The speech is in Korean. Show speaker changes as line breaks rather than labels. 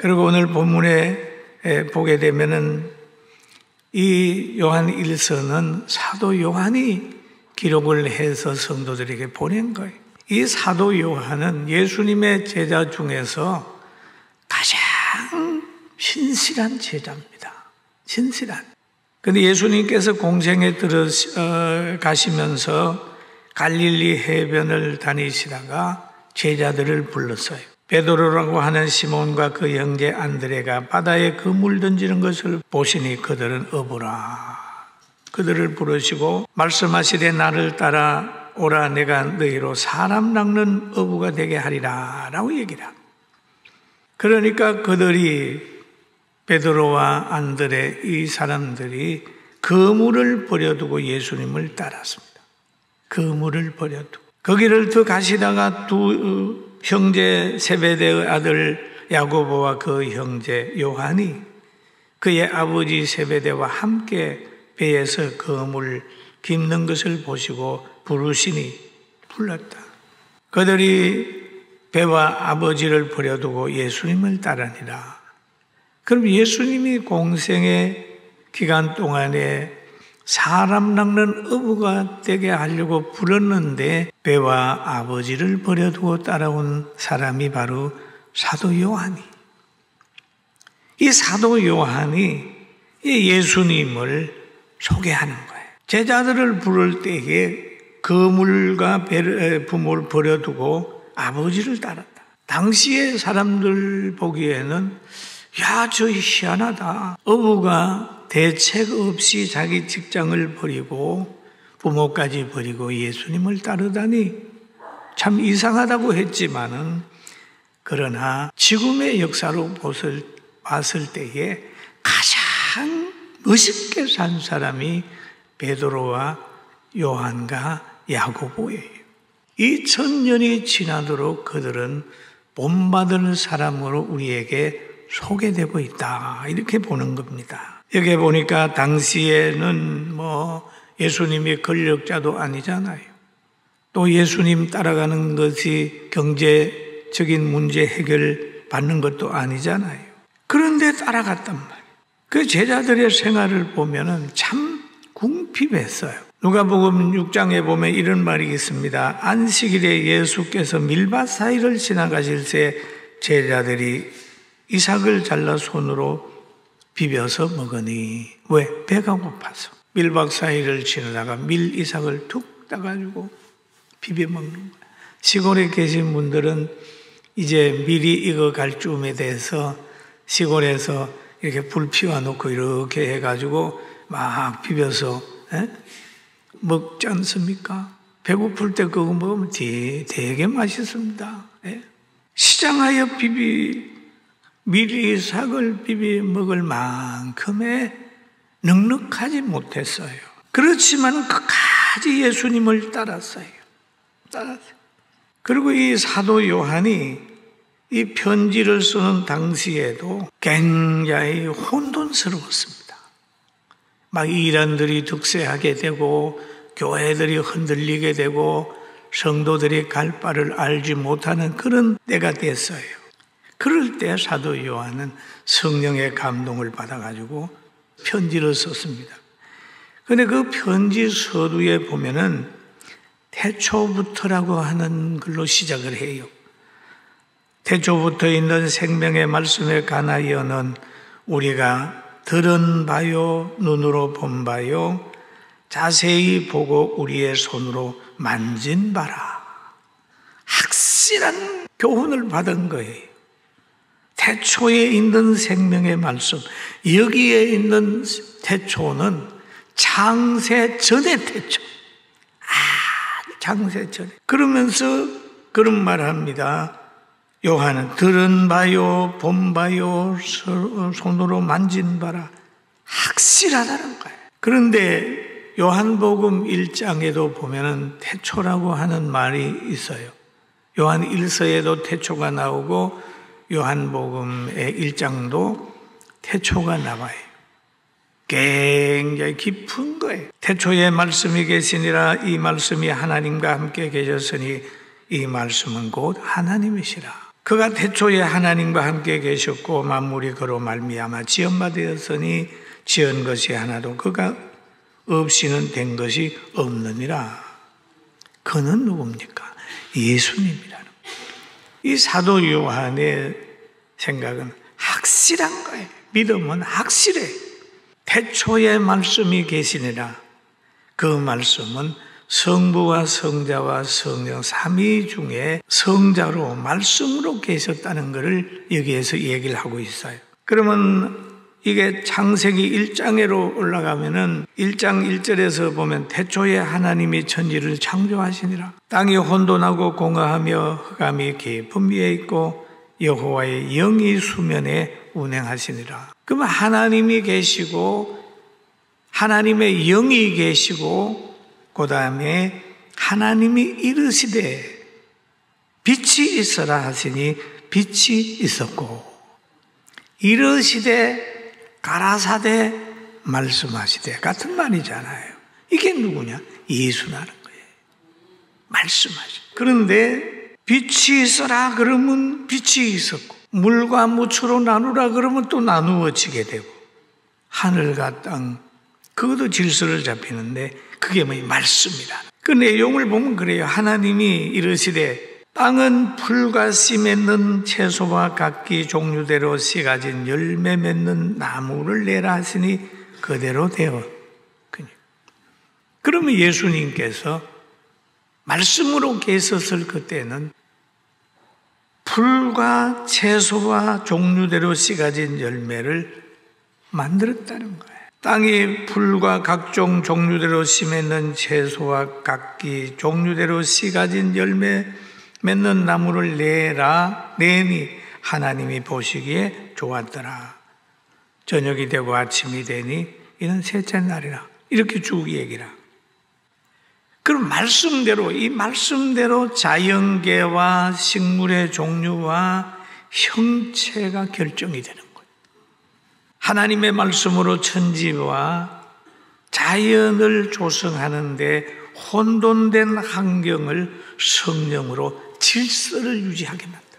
그리고 오늘 본문에 보게 되면은 이 요한 1서는 사도 요한이 기록을 해서 성도들에게 보낸 거예요. 이 사도 요한은 예수님의 제자 중에서 가장 신실한 제자입니다. 신실한. 근데 예수님께서 공생에 들어가시면서 갈릴리 해변을 다니시다가 제자들을 불렀어요. 베드로라고 하는 시몬과 그 형제 안드레가 바다에 그물 던지는 것을 보시니 그들은 어부라. 그들을 부르시고 말씀하시되 나를 따라 오라. 내가 너희로 사람 낚는 어부가 되게 하리라 라고 얘기를 합니다. 그러니까 그들이 베드로와 안드레 이 사람들이 그물을 버려두고 예수님을 따랐습니다. 그물을 버려두고 거기를 더 가시다가 두 형제 세베대의 아들 야고보와 그 형제 요한이 그의 아버지 세베대와 함께 배에서 그물 깁는 것을 보시고 부르시니 불렀다. 그들이 배와 아버지를 버려두고 예수님을 따르니라. 그럼 예수님이 공생의 기간 동안에 사람 낚는 어부가 되게 하려고 불렀는데 배와 아버지를 버려두고 따라온 사람이 바로 사도 요한이. 이 사도 요한이 예수님을 소개하는 거예요. 제자들을 부를 때에 그물과 부모를 버려두고 아버지를 따랐다. 당시의 사람들 보기에는 야, 저 희한하다. 어부가 대책 없이 자기 직장을 버리고 부모까지 버리고 예수님을 따르다니 참 이상하다고 했지만은 그러나 지금의 역사로 봤을 때에 가장 멋있게 산 사람이 베드로와 요한과 야고보예요. 2000년이 지나도록 그들은 본받을 사람으로 우리에게 소개되고 있다. 이렇게 보는 겁니다. 여기 보니까 당시에는 예수님이 권력자도 아니잖아요. 또 예수님 따라가는 것이 경제적인 문제 해결 받는 것도 아니잖아요. 그런데 따라갔단 말이에요. 그 제자들의 생활을 보면은 참 궁핍했어요. 누가복음 6장에 보면 이런 말이 있습니다. 안식일에 예수께서 밀밭 사이를 지나가실 때 제자들이 이삭을 잘라 손으로 비벼서 먹으니 왜? 배가 고파서. 밀밭 사이를 지나다가 밀 이삭을 툭 따가지고 비벼 먹는 거예요. 시골에 계신 분들은 이제 밀이 익어갈 쯤에 대해서 시골에서 이렇게 불 피워놓고 이렇게 해가지고 막 비벼서 먹지 않습니까? 배고플 때 그거 먹으면 되게 맛있습니다. 시장하여 밀이삭을 비벼 먹을 만큼의 넉넉하지 못했어요. 그렇지만 끝까지 예수님을 따랐어요. 그리고 이 사도 요한이 이 편지를 쓰는 당시에도 굉장히 혼돈스러웠습니다. 막 이란들이 득세하게 되고 교회들이 흔들리게 되고 성도들이 갈 바를 알지 못하는 그런 때가 됐어요. 그럴 때 사도 요한은 성령의 감동을 받아가지고 편지를 썼습니다. 그런데 그 편지 서두에 보면은 태초부터라고 하는 글로 시작을 해요. 태초부터 있는 생명의 말씀에 관하여는 우리가 들은 바요, 눈으로 본 바요, 자세히 보고 우리의 손으로 만진 바라. 확실한 교훈을 받은 거예요. 태초에 있는 생명의 말씀, 여기에 있는 태초는 창세 전의 태초. 창세 전에. 그러면서 그런 말을 합니다. 요한은 들은 바요, 본 바요, 손으로 만진 바라. 확실하다는 거예요. 그런데 요한복음 1장에도 보면은 태초라고 하는 말이 있어요. 요한 1서에도 태초가 나오고 요한복음의 1장도 태초가 나와요. 굉장히 깊은 거예요. 태초에 말씀이 계시니라. 이 말씀이 하나님과 함께 계셨으니 이 말씀은 곧 하나님이시라. 그가 태초에 하나님과 함께 계셨고 만물이 그로 말미암아 지음받았으니 지은 것이 하나도 그가 없이는 된 것이 없느니라. 그는 누굽니까? 예수님이라는 거예요. 이 사도 요한의 생각은 확실한 거예요. 믿음은 확실해. 태초에 말씀이 계시니라. 그 말씀은 성부와 성자와 성령 삼위 중에 성자로 말씀으로 계셨다는 것을 여기에서 얘기를 하고 있어요. 그러면 이게 창세기 1장으로 올라가면은 1장 1절에서 보면 태초에 하나님이 천지를 창조하시니라. 땅이 혼돈하고 공허하며 흑암이 깊은 위에 있고 여호와의 영이 수면에 운행하시니라. 그러면 하나님이 계시고 하나님의 영이 계시고 그 다음에 하나님이 이르시되 빛이 있어라 하시니 빛이 있었고 이르시되 가라사대 말씀하시되 같은 말이잖아요. 이게 누구냐? 예수라는 거예요. 말씀하시. 그런데 빛이 있어라 그러면 빛이 있었고 물과 무초로 나누라 그러면 또 나누어지게 되고 하늘과 땅 그것도 질서를 잡히는데 그게 뭐냐? 말씀이라. 그 내용을 보면 그래요. 하나님이 이르시되 땅은 풀과 씨 맺는 채소와 각기 종류대로 씨 가진 열매 맺는 나무를 내라 하시니 그대로 되어. 그러면 예수님께서 말씀으로 계셨을 그때는 풀과 채소와 종류대로 씨 가진 열매를 만들었다는 거예요. 땅이 풀과 각종 종류대로 씨 맺는 채소와 각기 종류대로 씨 가진 열매 맺는 나무를 내니 하나님이 보시기에 좋았더라. 저녁이 되고 아침이 되니 이는 셋째 날이라. 이렇게 쭉 얘기라. 그럼 말씀대로 이 말씀대로 자연계와 식물의 종류와 형체가 결정이 되는 거예요. 하나님의 말씀으로 천지와 자연을 조성하는데 혼돈된 환경을 성령으로 질서를 유지하게 만든다.